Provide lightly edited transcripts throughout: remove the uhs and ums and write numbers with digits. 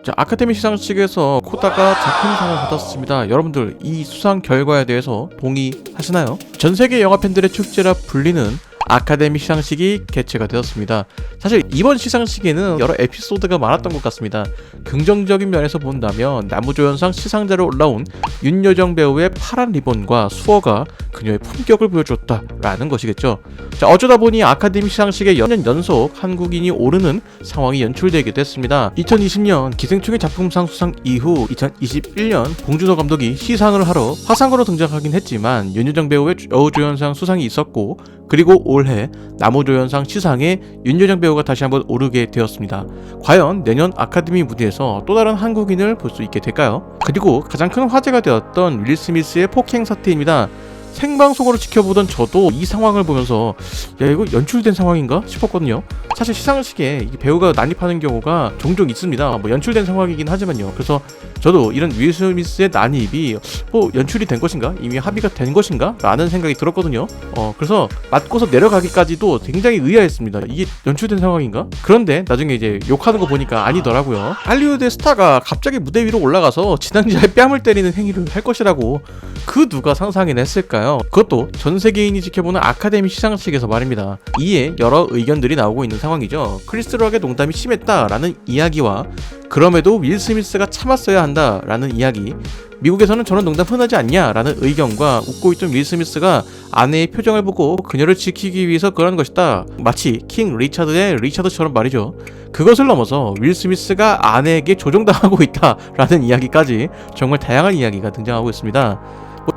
자, 아카데미 시상식에서 코다가 작품상을 받았습니다. 여러분들 이 수상 결과에 대해서 동의하시나요? 전 세계 영화 팬들의 축제라 불리는 아카데미 시상식이 개최가 되었습니다. 사실 이번 시상식에는 여러 에피소드가 많았던 것 같습니다. 긍정적인 면에서 본다면 남우조연상 시상자로 올라온 윤여정 배우의 파란 리본과 수어가 그녀의 품격을 보여줬다라는 것이겠죠. 자, 어쩌다 보니 아카데미 시상식에 연년 연속 한국인이 오르는 상황이 연출되기도 했습니다. 2020년 기생충의 작품상 수상 이후 2021년 봉준호 감독이 시상을 하러 화상으로 등장하긴 했지만 윤여정 배우의 여우조연상 수상이 있었고, 그리고 올해 남우조연상 시상에 윤여정 배우가 다시 한번 오르게 되었습니다. 과연 내년 아카데미 무대에서 또 다른 한국인을 볼 수 있게 될까요? 그리고 가장 큰 화제가 되었던 윌 스미스의 폭행 사태입니다. 생방송으로 지켜보던 저도 이 상황을 보면서 야, 이거 연출된 상황인가 싶었거든요. 사실 시상식에 배우가 난입하는 경우가 종종 있습니다. 뭐 연출된 상황이긴 하지만요. 그래서 저도 이런 윌 스미스의 난입이 뭐 연출이 된 것인가? 이미 합의가 된 것인가? 라는 생각이 들었거든요. 그래서 맞고서 내려가기까지도 굉장히 의아했습니다. 이게 연출된 상황인가? 그런데 나중에 이제 욕하는 거 보니까 아니더라고요. 할리우드의 스타가 갑자기 무대 위로 올라가서 진앙자의 뺨을 때리는 행위를 할 것이라고 그 누가 상상이나 했을까요? 그것도 전 세계인이 지켜보는 아카데미 시상식에서 말입니다. 이에 여러 의견들이 나오고 있는 상황이죠. 크리스 락의 농담이 심했다라는 이야기와 그럼에도 윌 스미스가 참았어야 한다라는 이야기, 미국에서는 저런 농담 흔하지 않냐라는 의견과 웃고 있던 윌 스미스가 아내의 표정을 보고 그녀를 지키기 위해서 그런 것이다, 마치 킹 리차드의 리차드처럼 말이죠. 그것을 넘어서 윌 스미스가 아내에게 조종당하고 있다라는 이야기까지 정말 다양한 이야기가 등장하고 있습니다.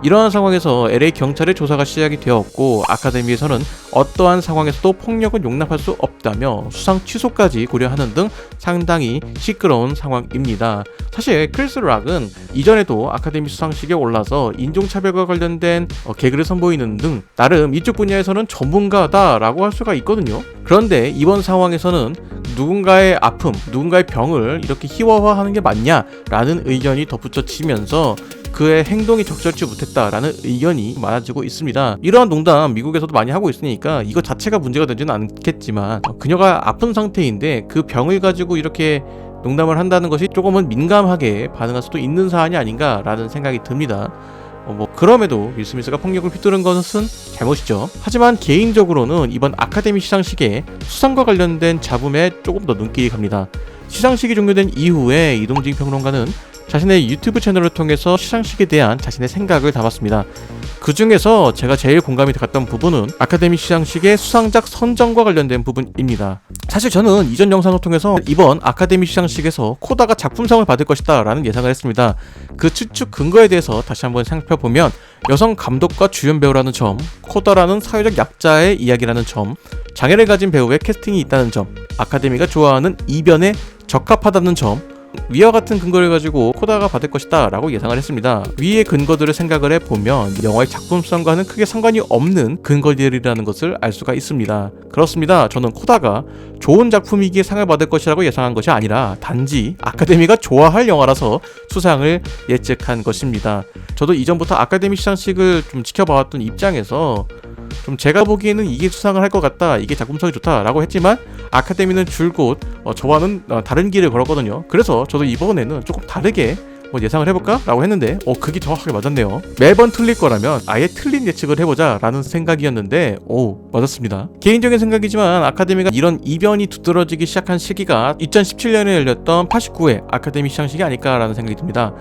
이러한 상황에서 LA 경찰의 조사가 시작이 되었고, 아카데미에서는 어떠한 상황에서도 폭력은 용납할 수 없다며 수상 취소까지 고려하는 등 상당히 시끄러운 상황입니다. 사실 크리스 락은 이전에도 아카데미 수상식에 올라서 인종차별과 관련된 개그를 선보이는 등 나름 이쪽 분야에서는 전문가다라고 할 수가 있거든요. 그런데 이번 상황에서는 누군가의 아픔, 누군가의 병을 이렇게 희화화하는 게 맞냐라는 의견이 덧붙여지면서 그의 행동이 적절치 못했다라는 의견이 많아지고 있습니다. 이러한 농담 미국에서도 많이 하고 있으니까 이거 자체가 문제가 되지는 않겠지만, 그녀가 아픈 상태인데 그 병을 가지고 이렇게 농담을 한다는 것이 조금은 민감하게 반응할 수도 있는 사안이 아닌가라는 생각이 듭니다. 그럼에도 윌 스미스가 폭력을 휘두른 것은 잘못이죠. 하지만 개인적으로는 이번 아카데미 시상식에 수상과 관련된 잡음에 조금 더 눈길이 갑니다. 시상식이 종료된 이후에 이동진 평론가는 자신의 유튜브 채널을 통해서 시상식에 대한 자신의 생각을 담았습니다. 그 중에서 제가 제일 공감이 갔던 부분은 아카데미 시상식의 수상작 선정과 관련된 부분입니다. 사실 저는 이전 영상을 통해서 이번 아카데미 시상식에서 코다가 작품상을 받을 것이다 라는 예상을 했습니다. 그 추측 근거에 대해서 다시 한번 살펴보면 여성 감독과 주연 배우라는 점, 코다라는 사회적 약자의 이야기라는 점, 장애를 가진 배우의 캐스팅이 있다는 점, 아카데미가 좋아하는 이변에 적합하다는 점, 위와 같은 근거를 가지고 코다가 받을 것이다 라고 예상을 했습니다. 위의 근거들을 생각을 해보면 영화의 작품성과는 크게 상관이 없는 근거들이라는 것을 알 수가 있습니다. 그렇습니다. 저는 코다가 좋은 작품이기에 상을 받을 것이라고 예상한 것이 아니라 단지 아카데미가 좋아할 영화라서 수상을 예측한 것입니다. 저도 이전부터 아카데미 시상식을 좀 지켜봐왔던 입장에서 좀 제가 보기에는 이게 수상을 할 것 같다, 이게 작품성이 좋다 라고 했지만 아카데미는 줄곧 저와는 다른 길을 걸었거든요. 그래서 저도 이번에는 조금 다르게 예상을 해볼까? 라고 했는데 그게 정확하게 맞았네요. 매번 틀릴 거라면 아예 틀린 예측을 해보자 라는 생각이었는데 맞았습니다. 개인적인 생각이지만 아카데미가 이런 이변이 두드러지기 시작한 시기가 2017년에 열렸던 89회 아카데미 시상식이 아닐까라는 생각이 듭니다.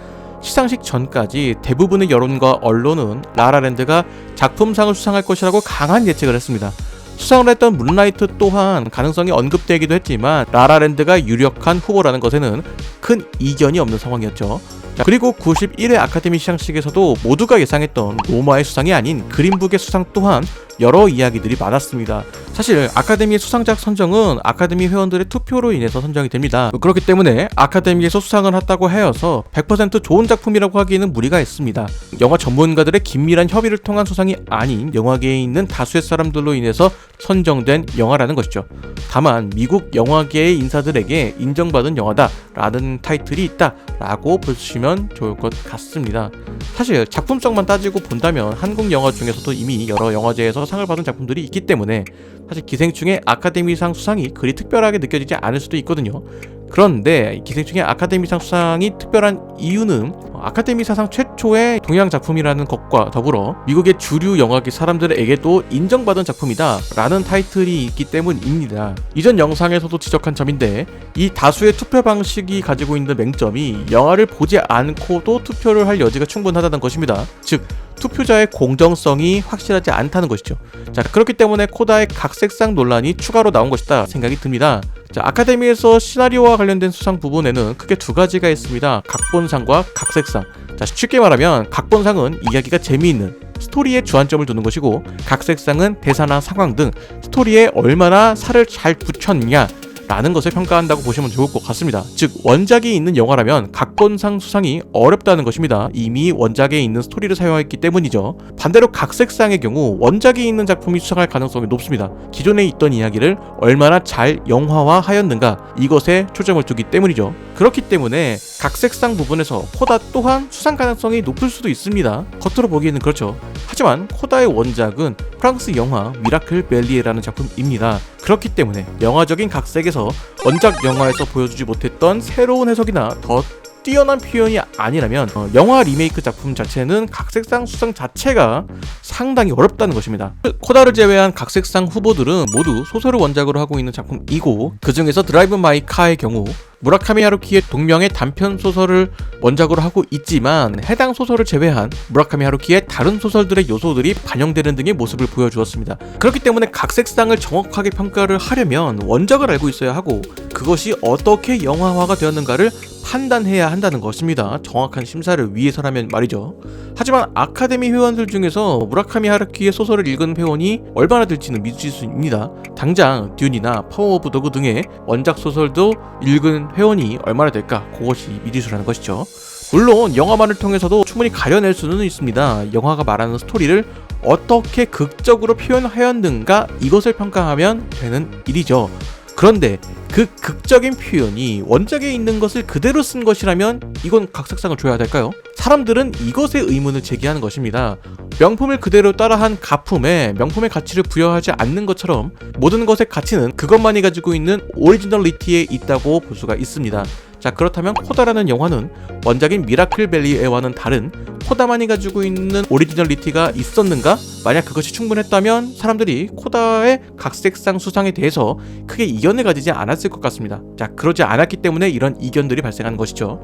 시상식 전까지 대부분의 여론과 언론은 라라랜드가 작품상을 수상할 것이라고 강한 예측을 했습니다. 수상을 했던 문라이트 또한 가능성이 언급되기도 했지만 라라랜드가 유력한 후보라는 것에는 큰 이견이 없는 상황이었죠. 그리고 91회 아카데미 시상식에서도 모두가 예상했던 로마의 수상이 아닌 그린북의 수상 또한 여러 이야기들이 많았습니다. 사실 아카데미의 수상작 선정은 아카데미 회원들의 투표로 인해서 선정이 됩니다. 그렇기 때문에 아카데미에서 수상을 했다고 하여서 100% 좋은 작품이라고 하기에는 무리가 있습니다. 영화 전문가들의 긴밀한 협의를 통한 수상이 아닌 영화계에 있는 다수의 사람들로 인해서 선정된 영화라는 것이죠. 다만 미국 영화계의 인사들에게 인정받은 영화다 라는 타이틀이 있다 라고 보시면 좋을 것 같습니다. 사실 작품성만 따지고 본다면 한국 영화 중에서도 이미 여러 영화제에서 상을 받은 작품들이 있기 때문에 사실 기생충의 아카데미상 수상이 그리 특별하게 느껴지지 않을 수도 있거든요. 그런데 기생충의 아카데미상 수상이 특별한 이유는 아카데미 사상 최초의 동양 작품이라는 것과 더불어 미국의 주류 영화계 사람들에게도 인정받은 작품이다 라는 타이틀이 있기 때문입니다. 이전 영상에서도 지적한 점인데, 이 다수의 투표 방식이 가지고 있는 맹점이 영화를 보지 않고도 투표를 할 여지가 충분하다는 것입니다. 즉 투표자의 공정성이 확실하지 않다는 것이죠. 자, 그렇기 때문에 코다의 각색상 논란이 추가로 나온 것이다 생각이 듭니다. 자, 아카데미에서 시나리오와 관련된 수상 부분에는 크게 두 가지가 있습니다. 각본상과 각색상. 자, 쉽게 말하면 각본상은 이야기가 재미있는 스토리에 주안점을 두는 것이고, 각색상은 대사나 상황 등 스토리에 얼마나 살을 잘 붙였냐 라는 것을 평가한다고 보시면 좋을 것 같습니다. 즉 원작이 있는 영화라면 각본상 수상이 어렵다는 것입니다. 이미 원작에 있는 스토리를 사용했기 때문이죠. 반대로 각색상의 경우 원작이 있는 작품이 수상할 가능성이 높습니다. 기존에 있던 이야기를 얼마나 잘 영화화하였는가, 이것에 초점을 두기 때문이죠. 그렇기 때문에 각색상 부분에서 코다 또한 수상 가능성이 높을 수도 있습니다. 겉으로 보기에는 그렇죠. 하지만 코다의 원작은 프랑스 영화 미라클 벨리에라는 작품입니다. 그렇기 때문에 영화적인 각색에서 원작 영화에서 보여주지 못했던 새로운 해석이나 더 뛰어난 표현이 아니라면 영화 리메이크 작품 자체는 각색상 수상 자체가 상당히 어렵다는 것입니다. 코다를 제외한 각색상 후보들은 모두 소설을 원작으로 하고 있는 작품이고, 그 중에서 드라이브 마이 카의 경우 무라카미 하루키의 동명의 단편 소설을 원작으로 하고 있지만 해당 소설을 제외한 무라카미 하루키의 다른 소설들의 요소들이 반영되는 등의 모습을 보여주었습니다. 그렇기 때문에 각색상을 정확하게 평가를 하려면 원작을 알고 있어야 하고, 그것이 어떻게 영화화가 되었는가를 판단해야 한다는 것입니다. 정확한 심사를 위해서라면 말이죠. 하지만 아카데미 회원들 중에서 무라카미 하루키의 소설을 읽은 회원이 얼마나 될지는 미지수입니다. 당장 듄이나 파워 오브 도그 등의 원작 소설도 읽은 회원이 얼마나 될까, 그것이 미지수라는 것이죠. 물론 영화만을 통해서도 충분히 가려낼 수는 있습니다. 영화가 말하는 스토리를 어떻게 극적으로 표현하였는가, 이것을 평가하면 되는 일이죠. 그런데 그 극적인 표현이 원작에 있는 것을 그대로 쓴 것이라면 이건 각색상을 줘야 될까요? 사람들은 이것에 의문을 제기하는 것입니다. 명품을 그대로 따라한 가품에 명품의 가치를 부여하지 않는 것처럼 모든 것의 가치는 그것만이 가지고 있는 오리지널리티에 있다고 볼 수가 있습니다. 자, 그렇다면 코다라는 영화는 원작인 미라클 벨리에와는 다른 코다만이 가지고 있는 오리지널리티가 있었는가? 만약 그것이 충분했다면 사람들이 코다의 각색상 수상에 대해서 크게 이견을 가지지 않았을 것 같습니다. 자, 그러지 않았기 때문에 이런 이견들이 발생한 것이죠.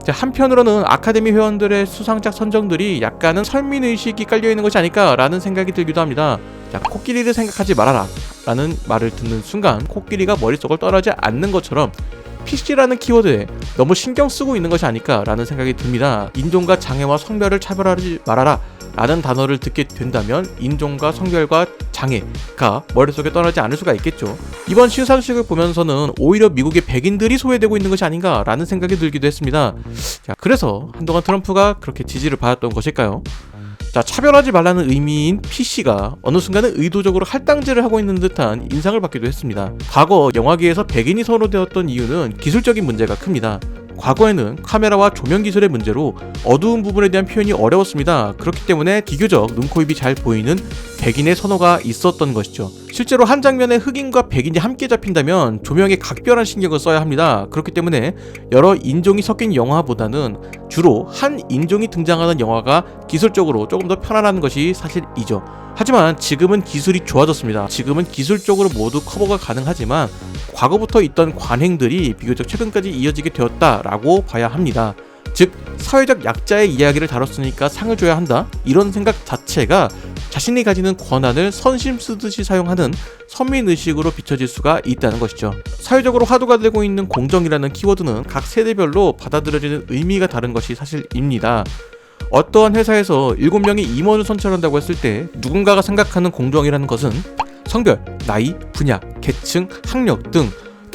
자, 한편으로는 아카데미 회원들의 수상작 선정들이 약간은 선민의식이 깔려있는 것이 아닐까라는 생각이 들기도 합니다. 자, 코끼리를 생각하지 말아라 라는 말을 듣는 순간 코끼리가 머릿속을 떠나지 않는 것처럼 PC라는 키워드에 너무 신경 쓰고 있는 것이 아닐까라는 생각이 듭니다. 인종과 장애와 성별을 차별하지 말아라 라는 단어를 듣게 된다면 인종과 성별과 장애가 머릿속에 떠나지 않을 수가 있겠죠. 이번 시상식을 보면서는 오히려 미국의 백인들이 소외되고 있는 것이 아닌가 라는 생각이 들기도 했습니다. 자, 그래서 한동안 트럼프가 그렇게 지지를 받았던 것일까요? 자, 차별하지 말라는 의미인 PC가 어느 순간은 의도적으로 할당제를 하고 있는 듯한 인상을 받기도 했습니다. 과거 영화계에서 백인이 선호되었던 이유는 기술적인 문제가 큽니다. 과거에는 카메라와 조명 기술의 문제로 어두운 부분에 대한 표현이 어려웠습니다. 그렇기 때문에 비교적 눈, 코, 입이 잘 보이는 백인의 선호가 있었던 것이죠. 실제로 한 장면에 흑인과 백인이 함께 잡힌다면 조명에 각별한 신경을 써야 합니다. 그렇기 때문에 여러 인종이 섞인 영화보다는 주로 한 인종이 등장하는 영화가 기술적으로 조금 더 편안한 것이 사실이죠. 하지만 지금은 기술이 좋아졌습니다. 지금은 기술적으로 모두 커버가 가능하지만 과거부터 있던 관행들이 비교적 최근까지 이어지게 되었다라고 봐야 합니다. 즉 사회적 약자의 이야기를 다뤘으니까 상을 줘야 한다, 이런 생각 자체가 자신이 가지는 권한을 선심 쓰듯이 사용하는 선민의식으로 비춰질 수가 있다는 것이죠. 사회적으로 화두가 되고 있는 공정이라는 키워드는 각 세대별로 받아들여지는 의미가 다른 것이 사실입니다. 어떠한 회사에서 7명의 임원을 선출한다고 했을 때 누군가가 생각하는 공정이라는 것은 성별, 나이, 분야, 계층, 학력 등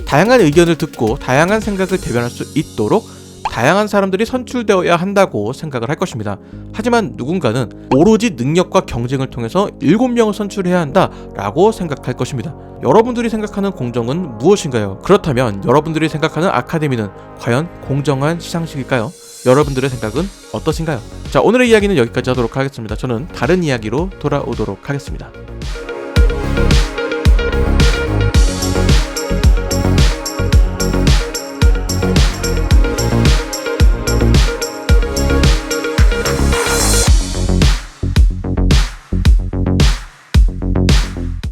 다양한 의견을 듣고 다양한 생각을 대변할 수 있도록 다양한 사람들이 선출되어야 한다고 생각을 할 것입니다. 하지만 누군가는 오로지 능력과 경쟁을 통해서 7명을 선출해야 한다라고 생각할 것입니다. 여러분들이 생각하는 공정은 무엇인가요? 그렇다면 여러분들이 생각하는 아카데미는 과연 공정한 시상식일까요? 여러분들의 생각은 어떠신가요? 자, 오늘의 이야기는 여기까지 하도록 하겠습니다. 저는 다른 이야기로 돌아오도록 하겠습니다.